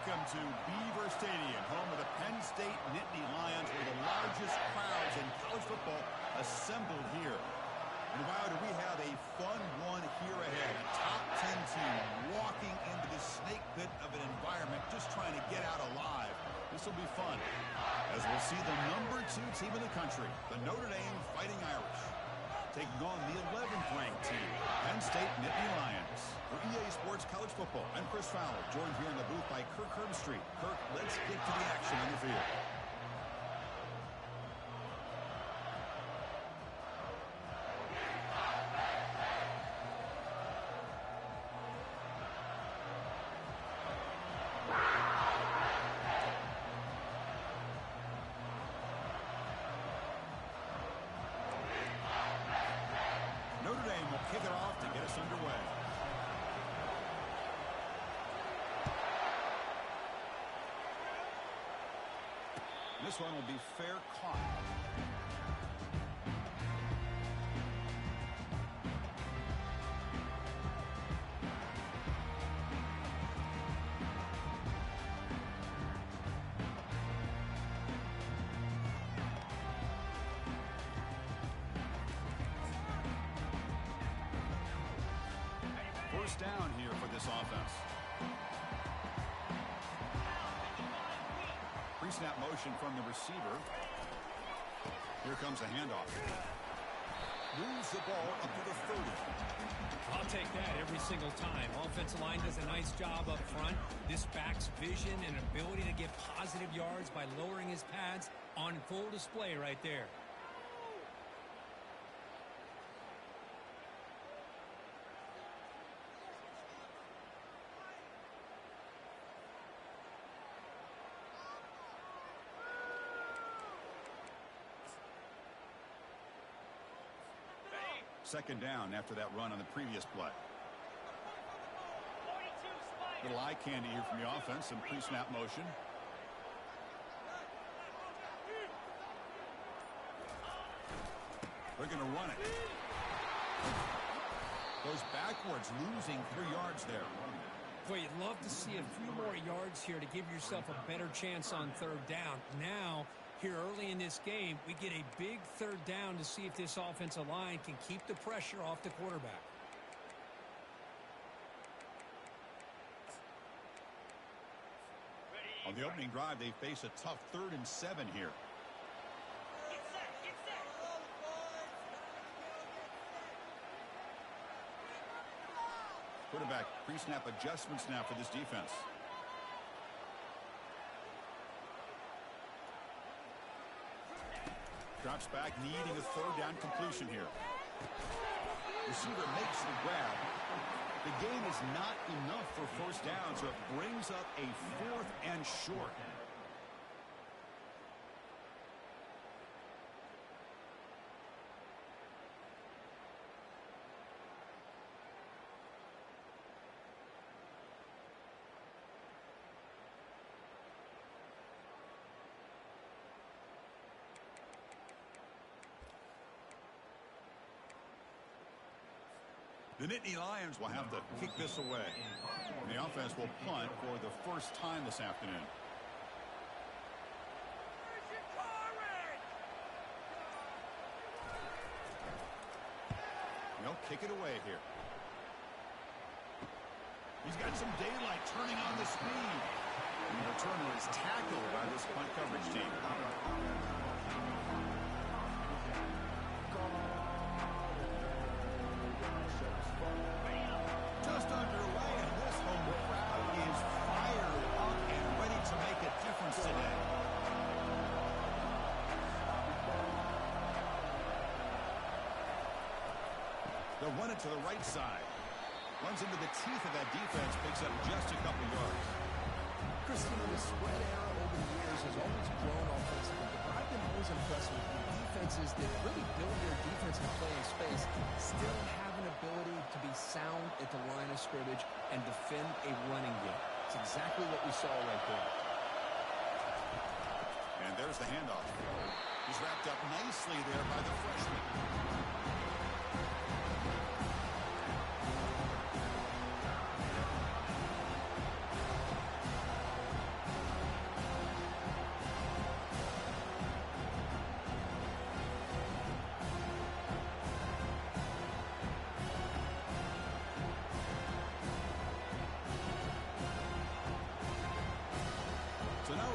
Welcome to Beaver Stadium, home of the Penn State Nittany Lions, where the largest crowds in college football assembled here. And wow, do we have a fun one here ahead. A top 10 team walking into the snake pit of an environment, just trying to get out alive. This will be fun, as we'll see the number 2 team in the country, the Notre Dame Fighting Irish, taking on the 11th ranked team, Penn State Nittany Lions. For EA Sports College Football, I'm Chris Fowler, joined here in the booth by Kirk Herbstreit. Kirk, let's get to the action on the field. Notre Dame will kick it off to get us underway. This one will be fair caught. First down here for this offense. Pre-snap motion from the receiver. Here comes a handoff. Moves the ball up to the 30. I'll take that every single time. Offensive line does a nice job up front. This back's vision and ability to get positive yards by lowering his pads on full display right there. Second down after that run on the previous play. Little eye candy here from the offense, some pre-snap motion. They're going to run it. Goes backwards, losing 3 yards there. Boy, you'd love to see a few more yards here to give yourself a better chance on third down. Now, here early in this game, we get a big third down to see if this offensive line can keep the pressure off the quarterback. On the opening drive, they face a tough 3rd and 7 here. Quarterback pre-snap adjustments now for this defense. Drops back, needing a 3rd down completion here. Receiver makes the grab. The gain is not enough for first down, so it brings up a 4th and short. The Nittany Lions will have to kick this away. And the offense will punt for the first time this afternoon. They'll kick it away here. He's got some daylight turning on the speed. And the returner is tackled by this punt coverage team. Just underway, and this home crowd is fired up and ready to make a difference today. They'll run it to the right side. Runs into the teeth of that defense, picks up just a couple yards. Christine, the spread era over the years has always grown offensively, but I've been always impressed with the defenses that really build their defensive play in space, still have an ability to be sound at the line of scrimmage and defend a running game. It's exactly what we saw right there. And there's the handoff. He's wrapped up nicely there by the freshman.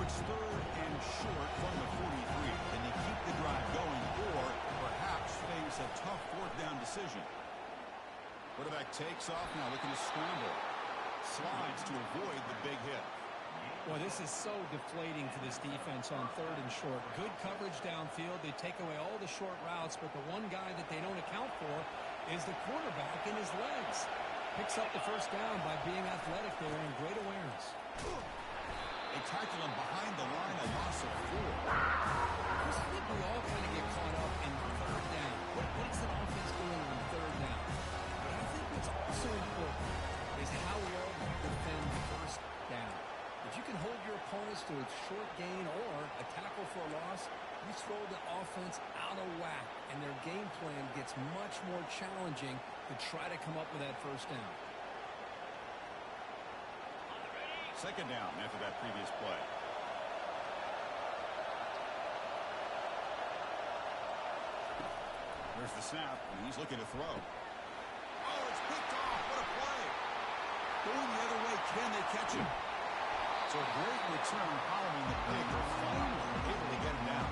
it's third and short from the 43. Can they keep the drive going or perhaps face a tough fourth down decision? Quarterback takes off now, looking to scramble. Slides to avoid the big hit. Well, this is so deflating for this defense on third and short. Good coverage downfield. They take away all the short routes, but the one guy that they don't account for is the quarterback in his legs. Picks up the first down by being athletic there and great awareness. They tackle him behind the line, a loss of 4. Chris, I think we all kind of get caught up in third down. What is an offense doing on third down? But I think what's also important is how well you defend first down. If you can hold your opponents to a short gain or a tackle for a loss, you throw the offense out of whack, and their game plan gets much more challenging to try to come up with that first down. Second down after that previous play. There's the snap, and he's looking to throw. Oh, it's picked off. What a play. Going the other way, can they catch him? So a great return following the pick. They're finally able to get him down.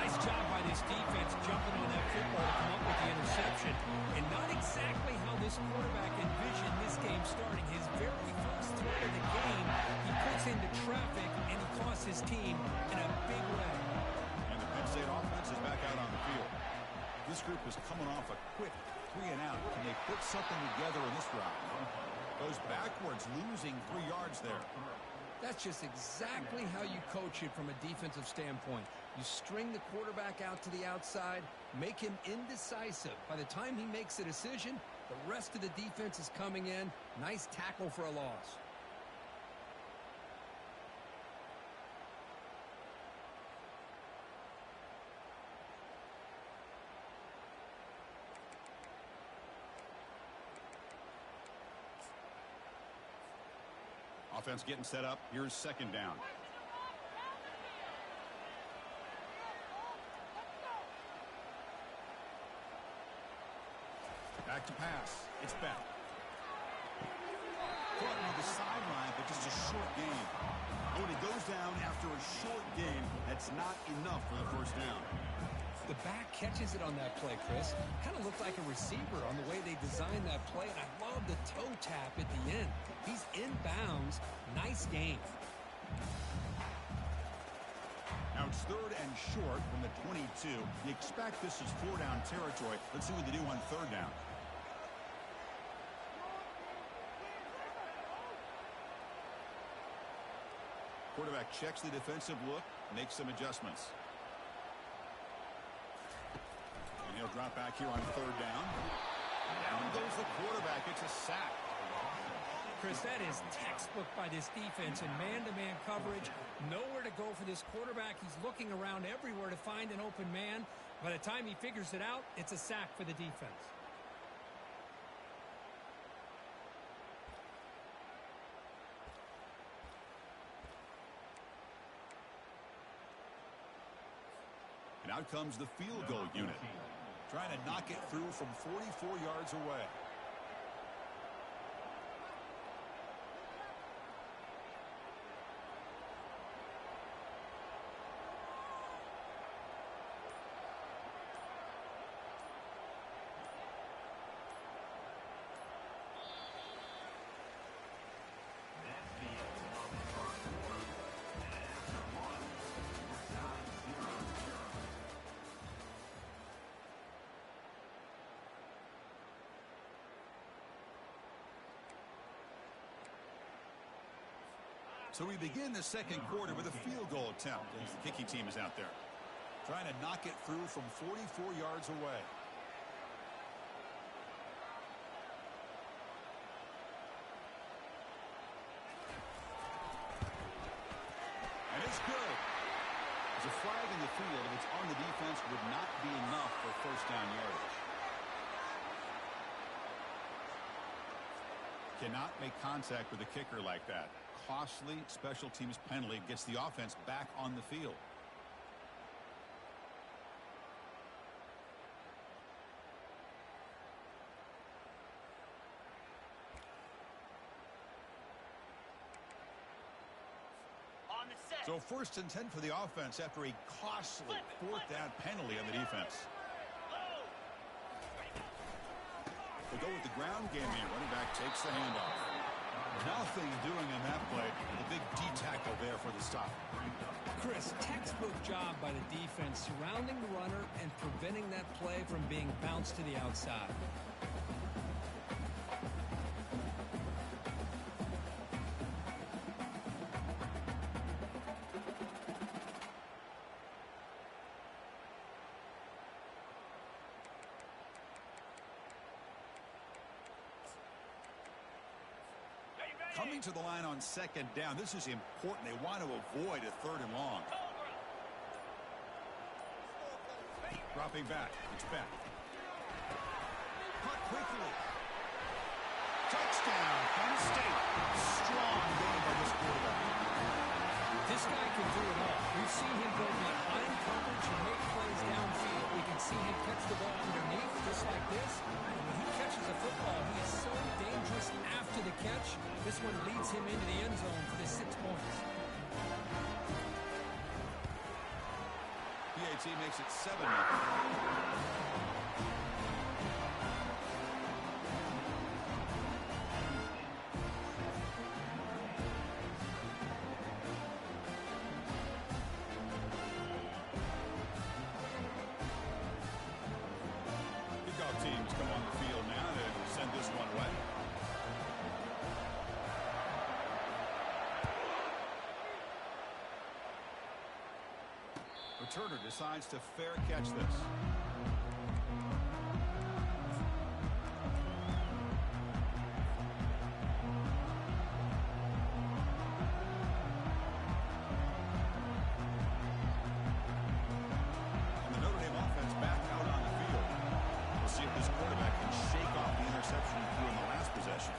Nice job by this defense jumping on that football to come up with the interception. And not exactly how this quarterback envisioned this game starting. His very first throw of the game, he puts into traffic, and he costs his team in a big way. And the Penn State offense is back out on the field. This group is coming off a quick 3 and out. Can they put something together in this round? Goes backwards, losing 3 yards there. That's just exactly how you coach it from a defensive standpoint. You string the quarterback out to the outside, make him indecisive. By the time he makes a decision, the rest of the defense is coming in. Nice tackle for a loss. Offense getting set up. Here's second down. Back to pass. It's back. Caught near the sideline, but just a short gain. When it goes down after a short gain, that's not enough for the first down. The back catches it on that play, Chris. Kind of looked like a receiver on the way they designed that play, and I love the toe tap at the end. He's inbounds. Nice game. Now it's third and short from the 22. You expect this is 4-down territory. Let's see what they do on third down. Quarterback checks the defensive look, makes some adjustments. And he'll drop back here on third down. Down goes the quarterback. It's a sack. Chris, that is textbook by this defense in man-to-man coverage. Nowhere to go for this quarterback. He's looking around everywhere to find an open man. By the time he figures it out, it's a sack for the defense. And out comes the field goal unit. Trying to knock it through from 44 yards away. So we begin the second quarter with a field goal attempt as the kicking team is out there. Trying to knock it through from 44 yards away. And it's good. There's a flag in the field, and it's on the defense, would not be enough for first down yardage. Cannot make contact with a kicker like that. Costly special teams penalty gets the offense back on the field. On the set. So 1st and 10 for the offense after a costly 4th down penalty on the defense. We'll go with the ground game here. Running back takes the handoff. Nothing doing in that play. The big D tackle there for the stop. Chris, textbook job by the defense surrounding the runner and preventing that play from being bounced to the outside. Coming to the line on 2nd down. This is important. They want to avoid a 3rd and long. Dropping back. It's back. Cut quickly. Touchdown, Penn State. Strong game by this quarterback. This guy can do it all. We've seen him go behind coverage and make plays downfield. We can see him catch the ball underneath just like this. And when he catches a football, he is so dangerous after the catch. This one leads him into the end zone for the 6 points. PAT makes it 7. Teams come on the field now to send this one away. Returner decides to fair catch this. And the Notre Dame offense back out on the field. See if this quarterback can shake off the interception he threw in the last possession.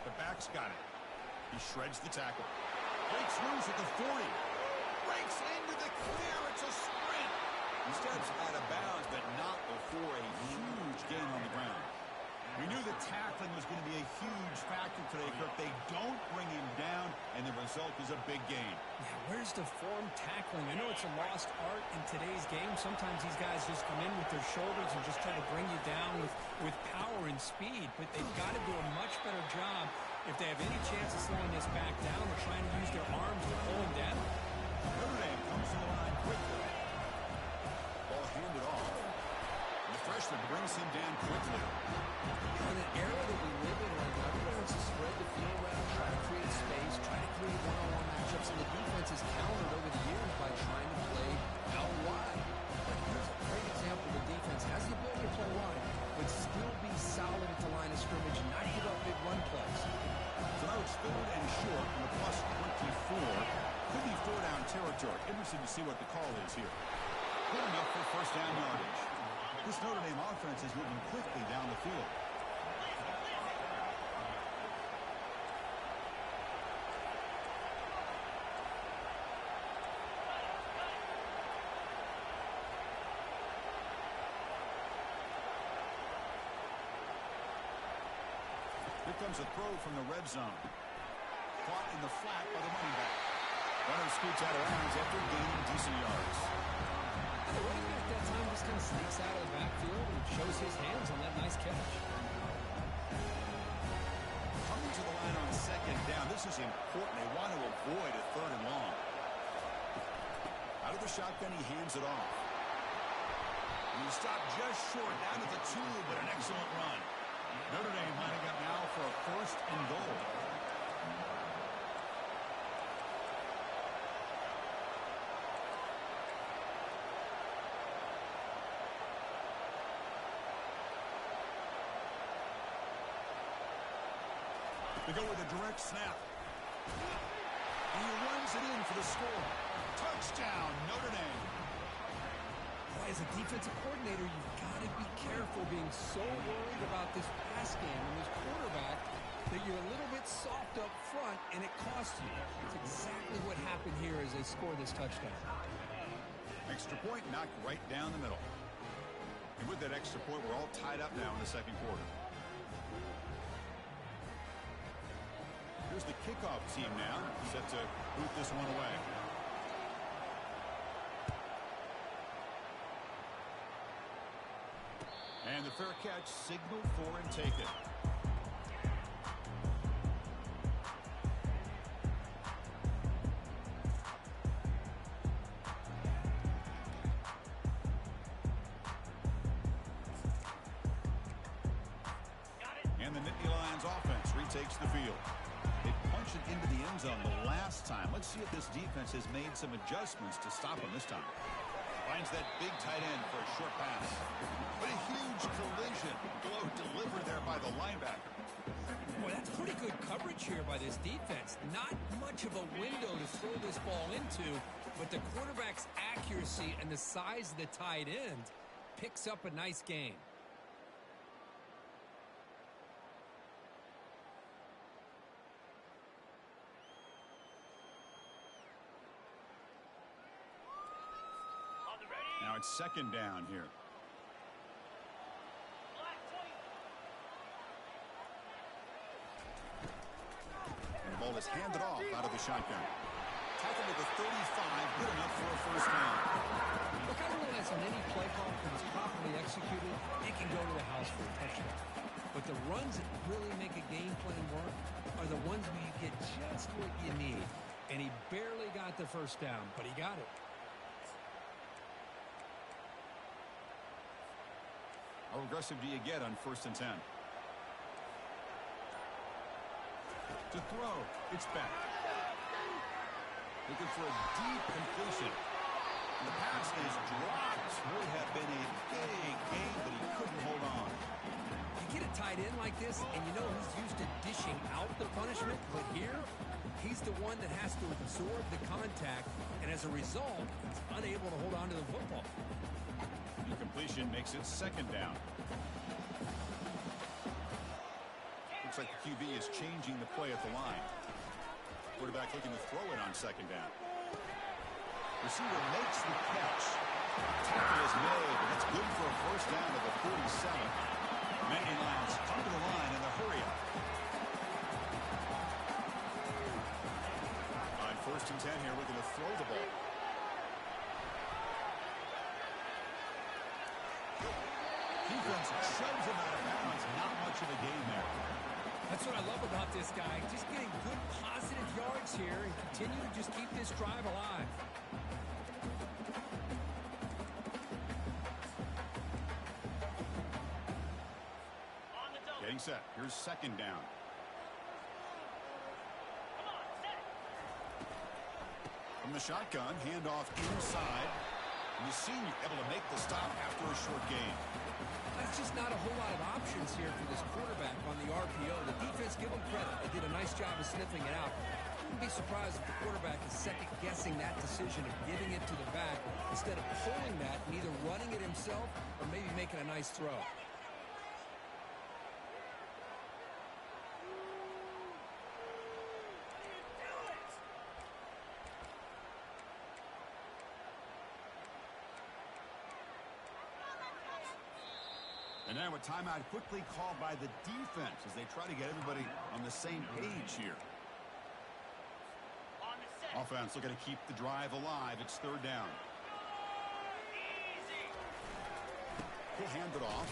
The back's got it. He shreds the tackle. Breaks loose at the 40. Breaks into the clear. It's a sprint. He steps out of bounds, but not before a huge gain on the ground. We knew that tackling was going to be a huge factor today, Kirk. They don't bring him down, and the result is a big gain. Yeah, where's the form tackling? I know it's a lost art in today's game. Sometimes these guys just come in with their shoulders and just try to bring you down with power and speed, but they've got to do a much better job if they have any chance of slowing this back down or trying to use their arms to pull him down. Notre Dame comes to the line quickly. Ball handed off. The freshman brings him down quickly. In an era that we live in right now, everybody wants to spread the field around, try to create space, try to create one-on-one matchups, and the defense has countered over the years by trying to play out wide. But here's a great example. The defense has the ability to play wide, but still be solid at the line of scrimmage and not give up big run plays. So now it's 3rd and short from the plus 24. Could be 4-down territory. Interested to see what the call is here. Good enough for 1st down yardage. This Notre Dame offense is moving quickly down the field. Here comes a throw from the red zone. Caught in the flat by the running back. Runner scoots out of bounds after gaining decent yards. The running back that time just kind of sneaks out of the backfield and shows his hands on that nice catch. Coming to the line on 2nd down. This is important. They want to avoid a 3rd and long. Out of the shotgun, he hands it off. And he stopped just short, down to the 2, but an excellent run. Notre Dame lining up now for a 1st and goal. They go with a direct snap. And he runs it in for the score. Touchdown, Notre Dame. Boy, as a defensive coordinator, you've got to be careful being so worried about this pass game and this quarterback that you're a little bit soft up front, and it costs you. It's exactly what happened here as they score this touchdown. Extra point knocked right down the middle. And with that extra point, we're all tied up now in the 2nd quarter. Here's the kickoff team now, set to boot this one away. And the fair catch signaled for and taken. And the Nittany Lions offense retakes the field. They punched it into the end zone the last time. Let's see if this defense has made some adjustments to stop them this time. Finds that big tight end for a short pass. But a huge collision. Blow delivered there by the linebacker. Boy, that's pretty good coverage here by this defense. Not much of a window to throw this ball into, but the quarterback's accuracy and the size of the tight end picks up a nice game. Now it's second down here. And the ball is handed off out of the shotgun. Tackle to the 35, good enough for a first down. Look, I realize on any play call, if it's properly executed, it can go to the house for a touchdown. But the runs that really make a game plan work are the ones where you get just what you need. And he barely got the first down, but he got it. How aggressive do you get on 1st and 10? To throw, it's back. Looking for a deep completion. And the pass is dropped. Would have been a big game, but he couldn't hold on. You get a tight end like this, and you know he's used to dishing out the punishment, but here, he's the one that has to absorb the contact, and as a result, he's unable to hold on to the football. Incompletion makes it second down. Looks like the QB is changing the play at the line. Quarterback looking to throw it on second down. Receiver makes the catch. Tackle is made, but it's good for a first down to the 47. Nittany Lions come to the line in the hurry up. On 1st and 10 here, we're going to throw the ball. Defense shoves him out of bounds. Not much of a gain there. That's what I love about this guy. Just getting good positive yards here and continue to just keep this drive alive. Getting set. Here's second down. From the shotgun, handoff inside. And the senior able to make the stop after a short gain. There's just not a whole lot of options here for this quarterback on the RPO. The defense, give them credit. They did a nice job of sniffing it out. Wouldn't be surprised if the quarterback is second-guessing that decision of giving it to the back instead of pulling that and either running it himself or maybe making a nice throw. And now a timeout quickly called by the defense as they try to get everybody on the same page here. Offense looking to keep the drive alive. It's third down. He'll hand it off.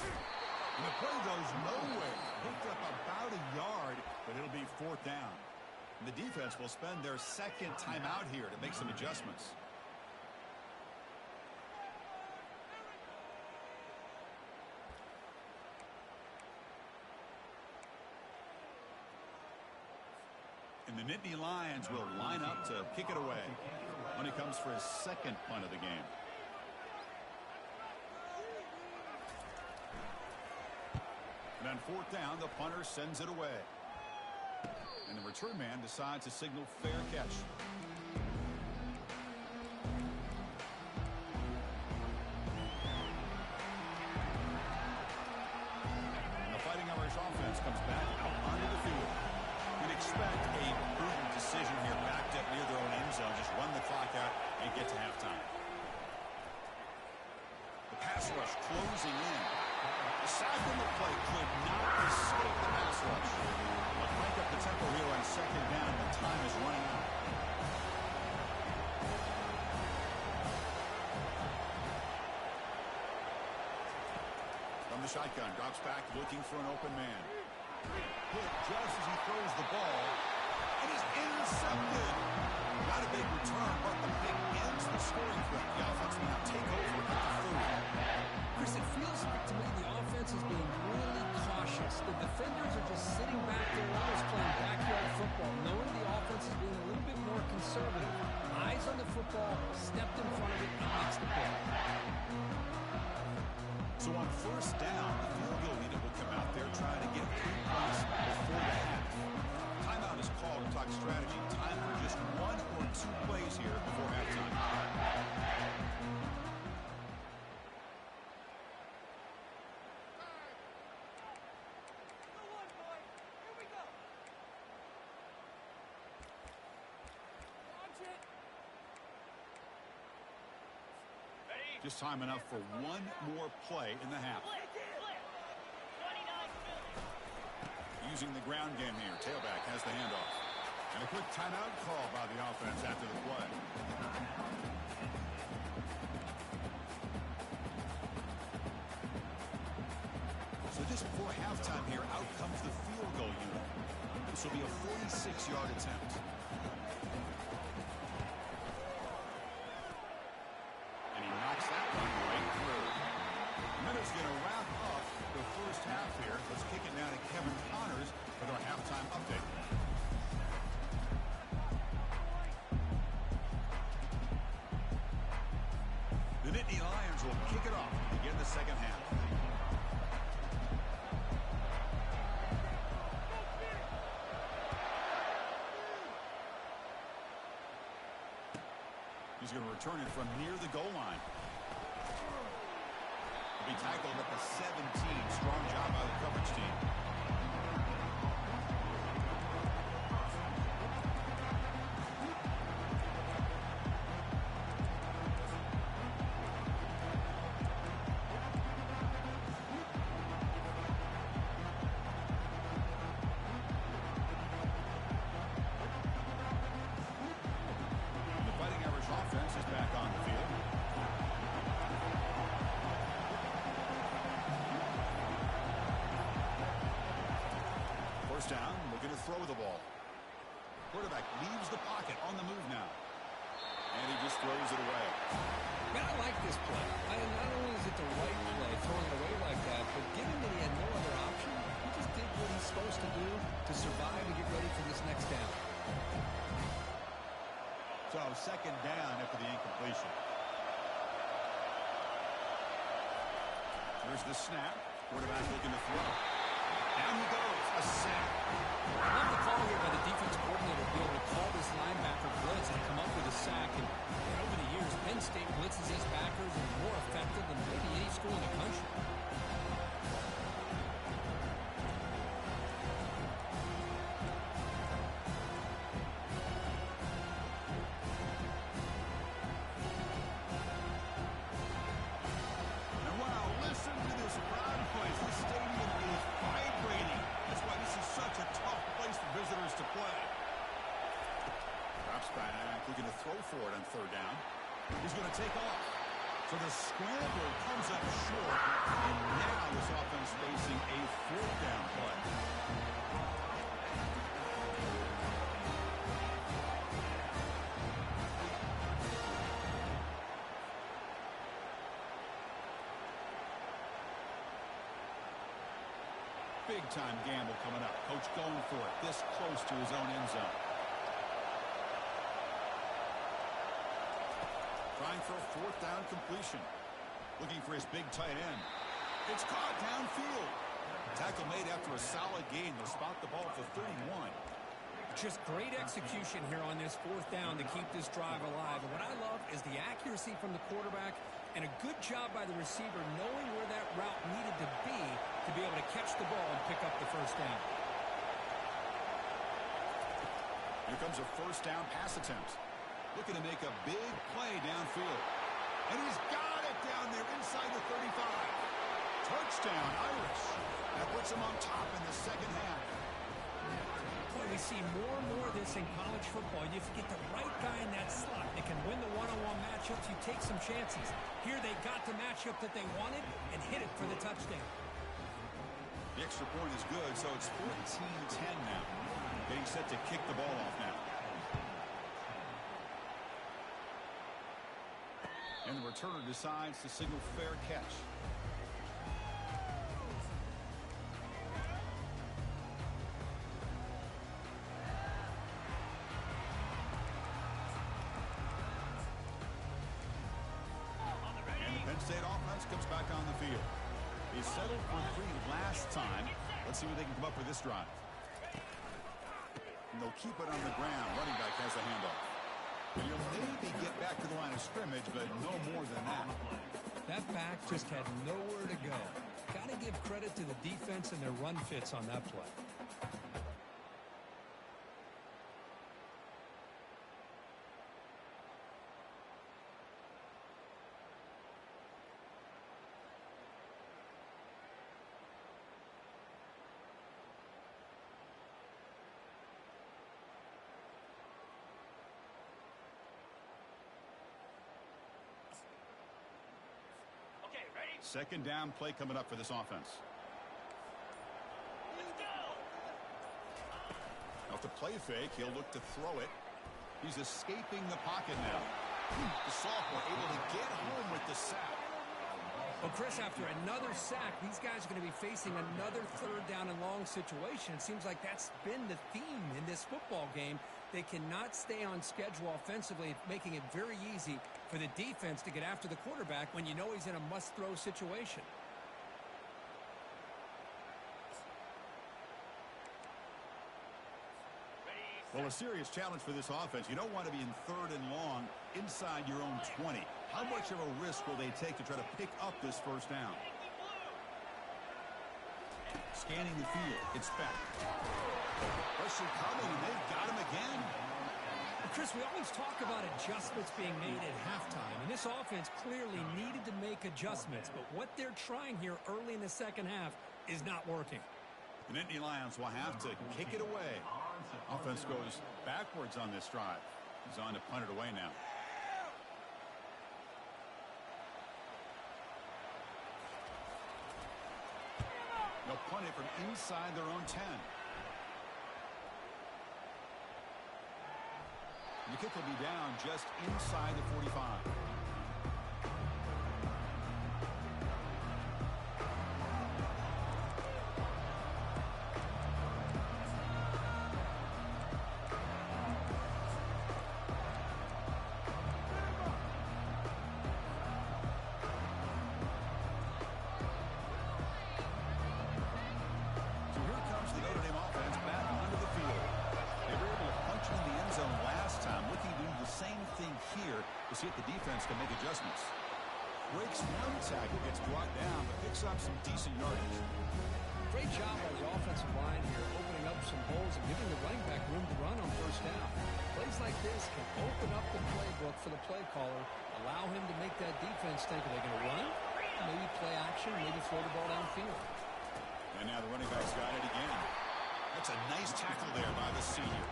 And the play goes nowhere. Picked up about a yard, but it'll be fourth down. And the defense will spend their second timeout here to make some adjustments. And the Nittany Lions will line up to kick it away when he comes for his second punt of the game. And on fourth down, the punter sends it away. And the return man decides to signal fair catch. And the Fighting Irish offense comes back out onto the field. You'd expect a prudent decision here, backed up near their own end zone. Just run the clock out and get to halftime. The pass rush closing in. The sack on the play could not escape the pass rush. But crank up the tempo here on second down. The time is running out. From the shotgun. Drops back looking for an open man. Hit just as he throws the ball. And he's intercepted. Not a big return, but the pick ends the scoring threat. The offense will now take over at the 30. Chris, it feels like to me the offense is being really cautious. The defenders are just sitting back there almost playing backyard football, knowing the offense is being a little bit more conservative. Eyes on the football, stepped in front of it, and makes the pick. So on first down, the field goal unit will come out there trying to get 3 points before the half. Timeout is called to talk strategy. Time for just 1 or 2 plays here before halftime. Just time enough for 1 more play in the half. Using the ground game here. Tailback has the handoff. And a quick timeout call by the offense after the play. So just before halftime here, out comes the field goal unit. This will be a 46-yard attempt. And he knocks that one right through. Minutes going to wrap up the first half here. Let's kick it now to Kevin Connors with our halftime update. The Nittany Lions will kick it off to begin the second half. He's going to return it from near the goal line. He'll be tackled at the 17. Strong job by the coverage team. Down, looking to throw the ball. Quarterback leaves the pocket on the move now. And he just throws it away. Man, I like this play. Not only is it the right play, throwing it away like that, but given that he had no other option, he just did what he's supposed to do to survive and get ready for this next down. So second down after the incompletion. There's the snap. Quarterback looking to throw. Down he goes. A sack. I love the call here by the defense coordinator to be able to call this linebacker blitz and come up with a sack. And over the years, Penn State blitzes its backers and more effective than maybe any school in the country. And wow, listen to this crowd noise. The stadium is vibrating. That's why this is such a tough place for visitors to play. Drops back, looking to throw for it on third down. He's going to take off. So the scramble comes up short. And now this offense facing a fourth down play. Big-time gamble coming up. Coach going for it this close to his own end zone. Trying for a fourth down completion. Looking for his big tight end. It's caught downfield. Tackle made after a solid gain. They'll spot the ball for 31. Just great execution here on this fourth down to keep this drive alive. And what I love is the accuracy from the quarterback and a good job by the receiver knowing where that route needed to be able to catch the ball and pick up the first down. Here comes a first down pass attempt. Looking to make a big play downfield. And he's got it down there inside the 35. Touchdown, Irish. That puts him on top in the second half. Boy, we see more and more of this in college football. If you get the right guy in that slot that can win the one-on-one matchups, you take some chances. Here they got the matchup that they wanted and hit it for the touchdown. The extra point is good, so it's 14-10 now. Getting set to kick the ball off now. And the returner decides to signal fair catch. And the Penn State offense comes back on the field. They settled for 3 last time. Let's see what they can come up with this drive. And they'll keep it on the ground. Running back has the handoff. And you'll maybe get back to the line of scrimmage, but no more than that. That back just had nowhere to go. Got to give credit to the defense and their run fits on that play. Second down play coming up for this offense. Off the play fake, he'll look to throw it. He's escaping the pocket now. The sophomore able to get home with the sack. Well, Chris, after another sack, these guys are going to be facing another third down and long situation. It seems like that's been the theme in this football game. They cannot stay on schedule offensively, making it very easy for the defense to get after the quarterback when you know he's in a must-throw situation. Well, a serious challenge for this offense. You don't want to be in third and long inside your own 20. How much of a risk will they take to try to pick up this first down? Scanning the field. It's back. Pressure coming, and they've got him again. Well, Chris, we always talk about adjustments being made at halftime, and this offense clearly needed to make adjustments, but what they're trying here early in the second half is not working. The Nittany Lions will have to kick it away. Offense goes backwards on this drive. He's on to punt it away now. They'll punt it from inside their own 10. The kick will be down just inside the 45. To see if the defense can make adjustments. Breaks one tackle, gets brought down, but picks up some decent yardage. Great job by the offensive line here, opening up some holes and giving the running back room to run on first down. Plays like this can open up the playbook for the play caller, allow him to make that defense think, are they going to run? Maybe play action, maybe throw the ball downfield. And now the running back's got it again. That's a nice tackle there by the senior.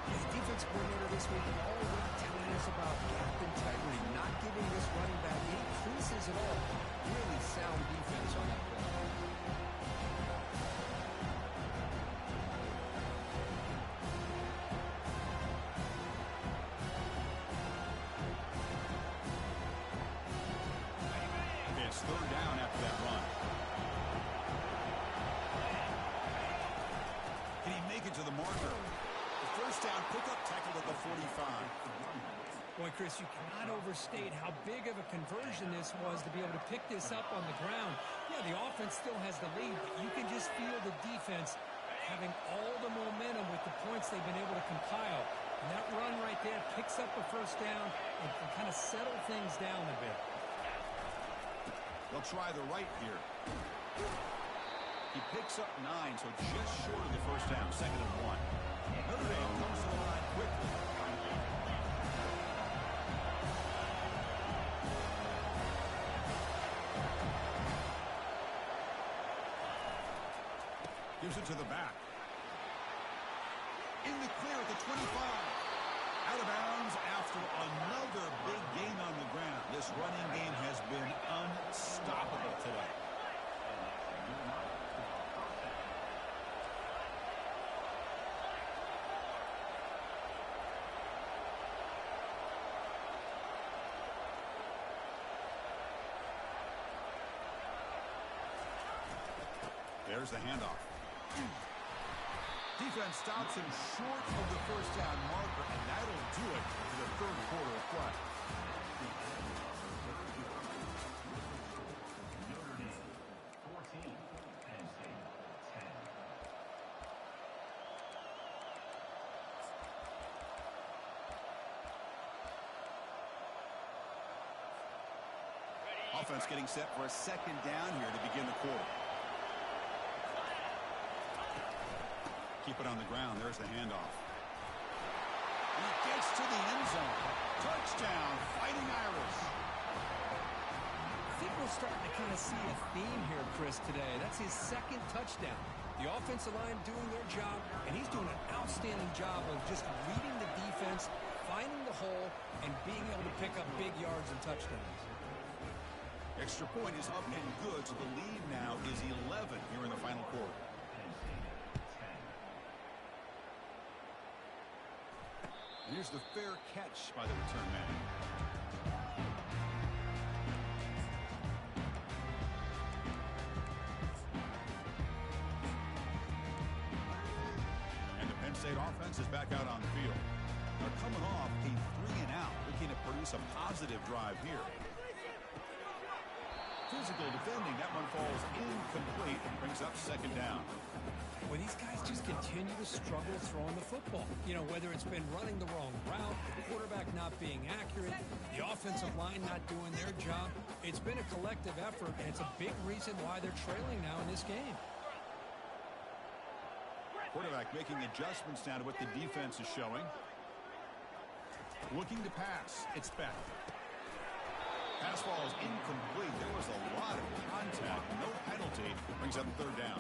His defense coordinator this week already telling us about gap integrity, not giving this running back any creases at all. Really sound defense on that play. It's third down after that run. Can he make it to the marker? First down, pickup tackle at the 45. Boy, Chris, you cannot overstate how big of a conversion this was to be able to pick this up on the ground. Yeah, the offense still has the lead, but you can just feel the defense having all the momentum with the points they've been able to compile. And that run right there picks up a first down and can kind of settle things down a bit. They'll try the right here. He picks up 9, so just short of the first down, second and 1. Notre Dame comes to the line quickly. Gives it to the back. In the clear at the 25. Out of bounds after another big gain on the ground. This running game has been unstoppable today. There's the handoff. Defense stops him short of the first down marker, and that'll do it for the third quarter of play. Notre Dame, 14, Penn State, 10. Offense getting set for a second down here to begin the quarter. Keep it on the ground. There's the handoff. And he gets to the end zone. Touchdown, Fighting Irish. I think we're starting to kind of see a theme here, Chris, today. That's his second touchdown. The offensive line doing their job, and he's doing an outstanding job of just reading the defense, finding the hole, and being able to pick up big yards and touchdowns. Extra point is up and good, so the lead now is 11 here in the final quarter. Here's the fair catch by the return man. And the Penn State offense is back out on the field. They're coming off a 3-and-out, looking to produce a positive drive here. Physical defending, that one falls incomplete and brings up second down. Well, these guys just continue to struggle throwing the football. You know, whether it's been running the wrong route, the quarterback not being accurate, the offensive line not doing their job. It's been a collective effort, and it's a big reason why they're trailing now in this game. Quarterback making adjustments now to what the defense is showing. Looking to pass. It's back. Pass ball is incomplete. There was a lot of contact. No penalty. Brings up third down.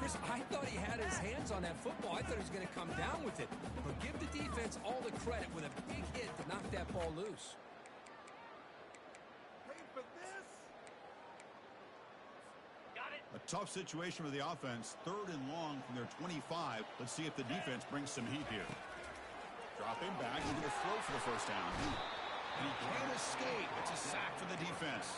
Chris, I thought he had his hands on that football. I thought he was going to come down with it. But give the defense all the credit with a big hit to knock that ball loose. Wait for this. Got it. A tough situation with the offense. Third and long from their 25. Let's see if the defense brings some heat here. Dropping back. He's going to throw for the first down. And he can't escape. It's a sack for the defense.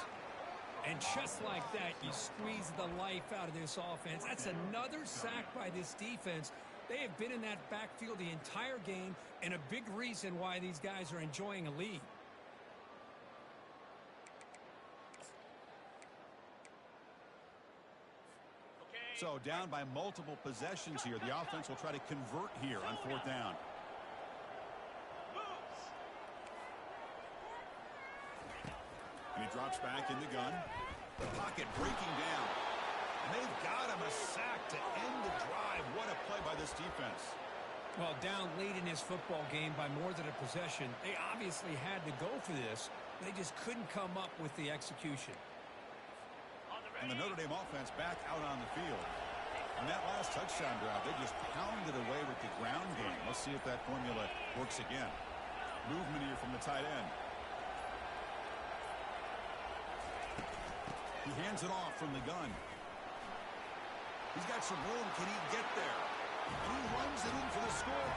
And just like that, you squeeze the life out of this offense. That's another sack by this defense. They have been in that backfield the entire game, and a big reason why these guys are enjoying a lead. So down by multiple possessions here. The offense will try to convert here on fourth down. And he drops back in the gun. The pocket breaking down. And they've got him a sack to end the drive. What a play by this defense. Well, down late in this football game by more than a possession, they obviously had to go for this. They just couldn't come up with the execution. And the Notre Dame offense back out on the field. On that last touchdown drive, they just pounded away with the ground game. Let's see if that formula works again. Movement here from the tight end. He hands it off from the gun. He's got some room. Can he get there? And he runs it in for the score.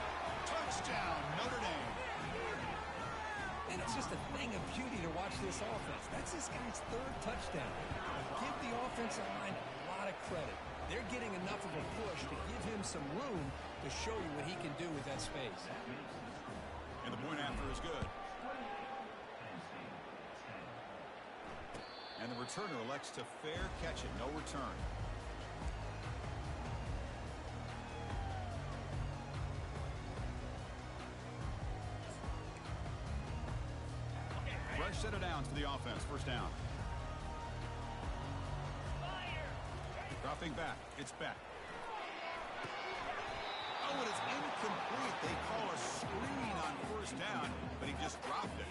Touchdown, Notre Dame. And it's just a thing of beauty to watch this offense. That's this guy's third touchdown. Give the offensive line a lot of credit. They're getting enough of a push to give him some room to show you what he can do with that space. And the point after is good. And the returner elects to fair catch it. No return. Fresh set of downs for the offense. First down. Dropping back. It's back. Oh, it is incomplete. They call a screen on first down, but he just dropped it.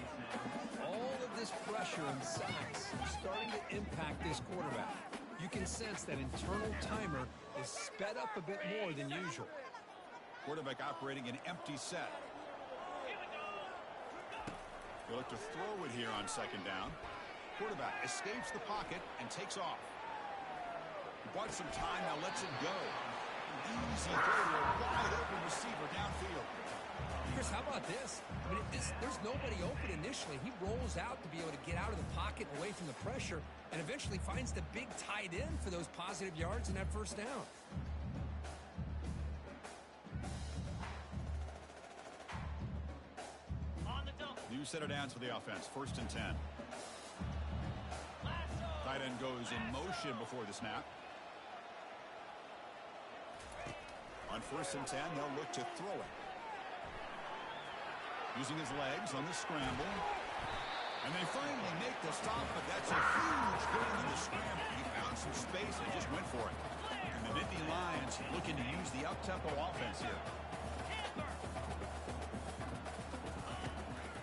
All of this pressure and sacks are starting to impact this quarterback. You can sense that internal timer is sped up a bit more than usual. Quarterback operating an empty set. They look to throw it here on second down. Quarterback escapes the pocket and takes off. He bought some time, now lets it go. Easy throw to a wide open receiver downfield. Chris, how about this? I mean, there's nobody open initially. He rolls out to be able to get out of the pocket and away from the pressure and eventually finds the big tight end for those positive yards and that first down. New set of downs for the offense. 1st and 10. Tight end goes in motion before the snap. On 1st and 10, they'll look to throw it. Using his legs on the scramble. And they finally make the stop, but that's a huge gain in the scramble. He found some space and just went for it. And the Nittany Lions looking to use the up-tempo offense here.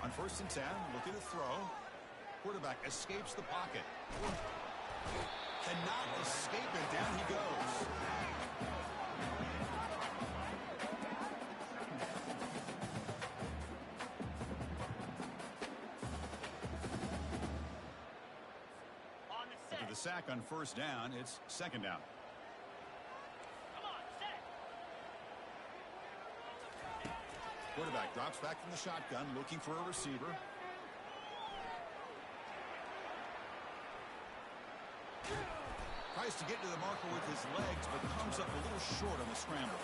On 1st and 10, looking to throw. Quarterback escapes the pocket. Cannot escape it. Down he goes. After the sack on 1st down, it's 2nd down. Quarterback drops back from the shotgun, looking for a receiver. Tries to get to the marker with his legs, but comes up a little short on the scramble.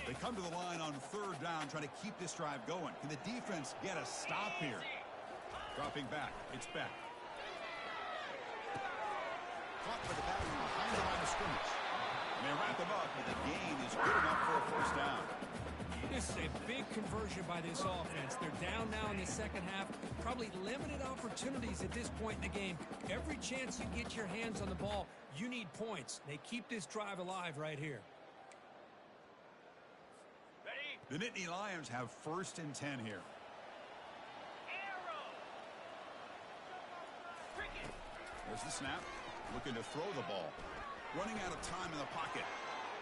They come to the line on 3rd down, trying to keep this drive going. Can the defense get a stop here? Dropping back, it's Beck. Caught by the back behind the line of scrimmage. And they wrap him up, but the gain is good enough for a 1st down. This is a big conversion by this offense. They're down now in the second half. Probably limited opportunities at this point in the game. Every chance you get your hands on the ball, you need points. They keep this drive alive right here. The Nittany Lions have 1st and 10 here. There's the snap. Looking to throw the ball. Running out of time in the pocket.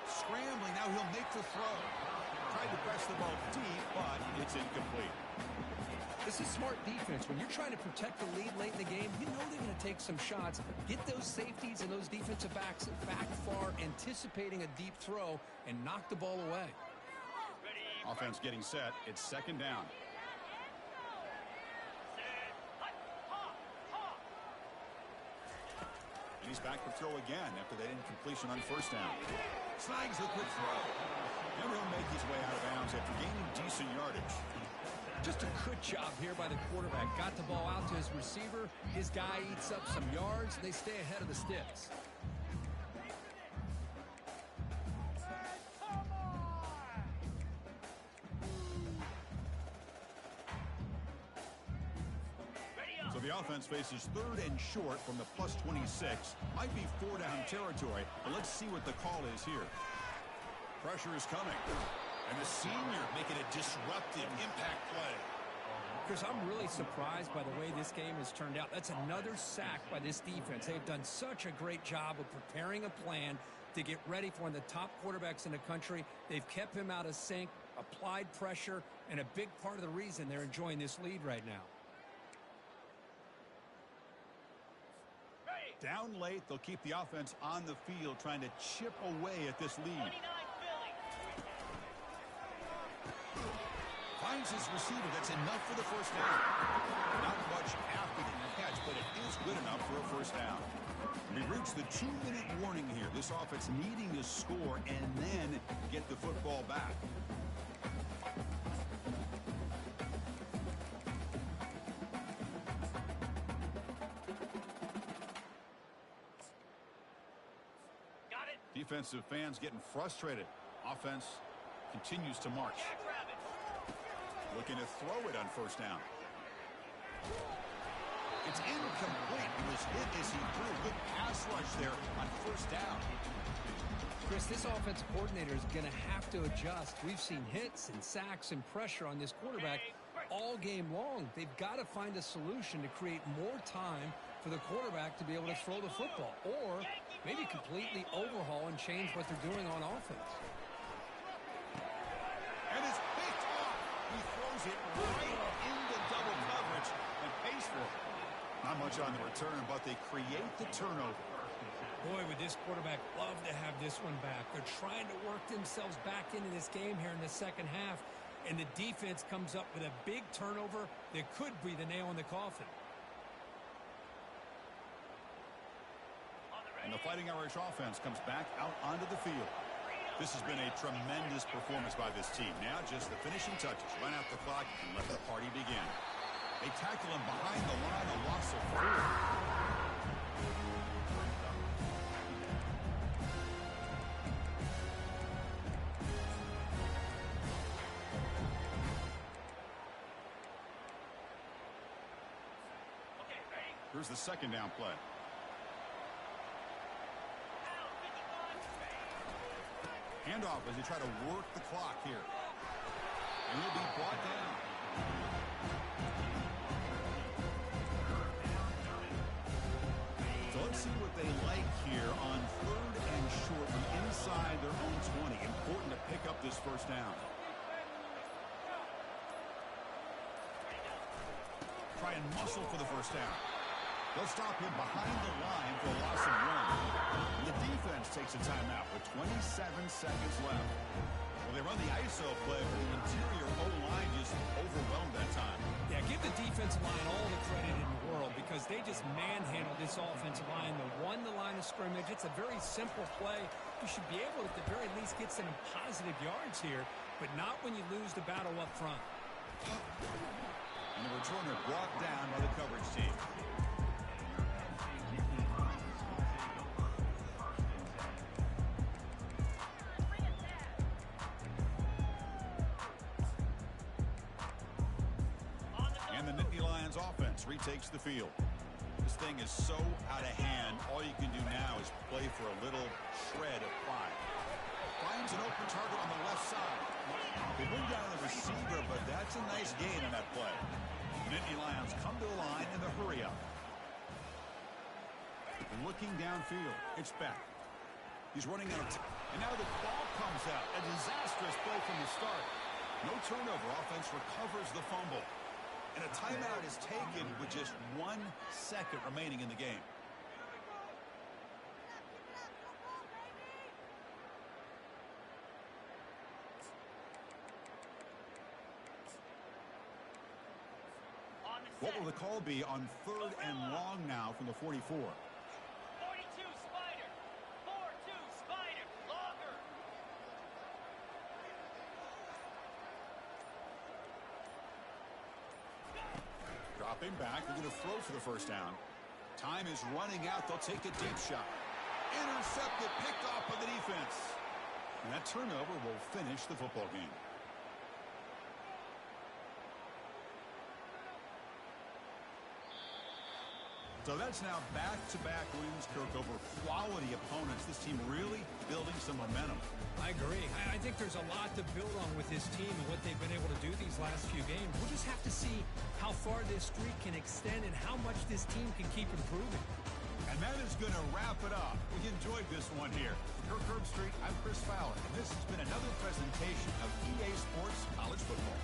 Scrambling. Now he'll make the throw. Tried to press the ball deep, but it's incomplete. This is smart defense. When you're trying to protect the lead late in the game, you know they're going to take some shots. Get those safeties and those defensive backs back far, anticipating a deep throw, and knock the ball away. Offense getting set. It's 2nd down. He's back to throw again after that incompletion on 1st down. Snags a quick throw. And he'll make his way out of bounds after gaining decent yardage. Just a good job here by the quarterback. Got the ball out to his receiver. His guy eats up some yards. They stay ahead of the sticks. The offense faces 3rd and short from the +26. Might be 4-down territory, but let's see what the call is here. Pressure is coming. And the senior making a disruptive impact play. Chris, I'm really surprised by the way this game has turned out. That's another sack by this defense. They've done such a great job of preparing a plan to get ready for one of the top quarterbacks in the country. They've kept him out of sync, applied pressure, and a big part of the reason they're enjoying this lead right now. Down late, they'll keep the offense on the field, trying to chip away at this lead. Finds his receiver. That's enough for the 1st down. Not much after the catch, but it is good enough for a 1st down. We reach the 2-minute warning here. This offense needing to score and then get the football back. Defensive fans getting frustrated. Offense continues to march. Looking to throw it on 1st down. It's incomplete. He was hit as he threw a good pass rush there on 1st down. Chris, this offensive coordinator is going to have to adjust. We've seen hits and sacks and pressure on this quarterback, all game long. They've got to find a solution to create more time for the quarterback to be able to throw the football, or maybe completely overhaul and change what they're doing on offense. And it's picked off. He throws it right into double coverage and pays for it. Not much on the return, but they create the turnover. Boy, would this quarterback love to have this one back. They're trying to work themselves back into this game here in the second half, and the defense comes up with a big turnover that could be the nail in the coffin. And the Fighting Irish offense comes back out onto the field. This has been a tremendous performance by this team. Now just the finishing touches. Run out the clock and let the party begin. They tackle him behind the line, a loss of 4. Here's the second down play. Handoff as they try to work the clock here. And he'll be brought down. So let's see what they like here on 3rd and short from inside their own 20. Important to pick up this first down. Try and muscle for the first down. They'll stop him behind the line for a loss of 1. And the defense takes a timeout with 27 seconds left. Well, they run the ISO play, but the interior O-line just overwhelmed that time. Yeah, give the defensive line all the credit in the world because they just manhandled this offensive line. They won the line of scrimmage. It's a very simple play. You should be able to, at the very least, get some positive yards here, but not when you lose the battle up front. And the returner brought down by the coverage team. Offense retakes the field. This thing is so out of hand. All you can do now is play for a little shred of pride. Finds an open target on the left side. They bring down the receiver, but that's a nice gain on that play. The Nittany Lions come to the line in the hurry up. Looking downfield. It's back. He's running out of time. And now the ball comes out. A disastrous play from the start. No turnover. Offense recovers the fumble. And a timeout is taken with just 1 second remaining in the game. What will the call be on 3rd and long now from the 44? 42 Spider. 4-2 Spider. Longer. Dropping back. They're going to throw for the first down. Time is running out. They'll take a deep shot. Intercepted. Picked off by the defense. And that turnover will finish the football game. So that's now back-to-back wins, Kirk, over quality opponents. This team really building some momentum. I agree. I think there's a lot to build on with this team and what they've been able to do these last few games. We'll just have to see how far this streak can extend and how much this team can keep improving. And that is going to wrap it up. We enjoyed this one here. For Kirk Herbstreit, I'm Chris Fowler, and this has been another presentation of EA Sports College Football.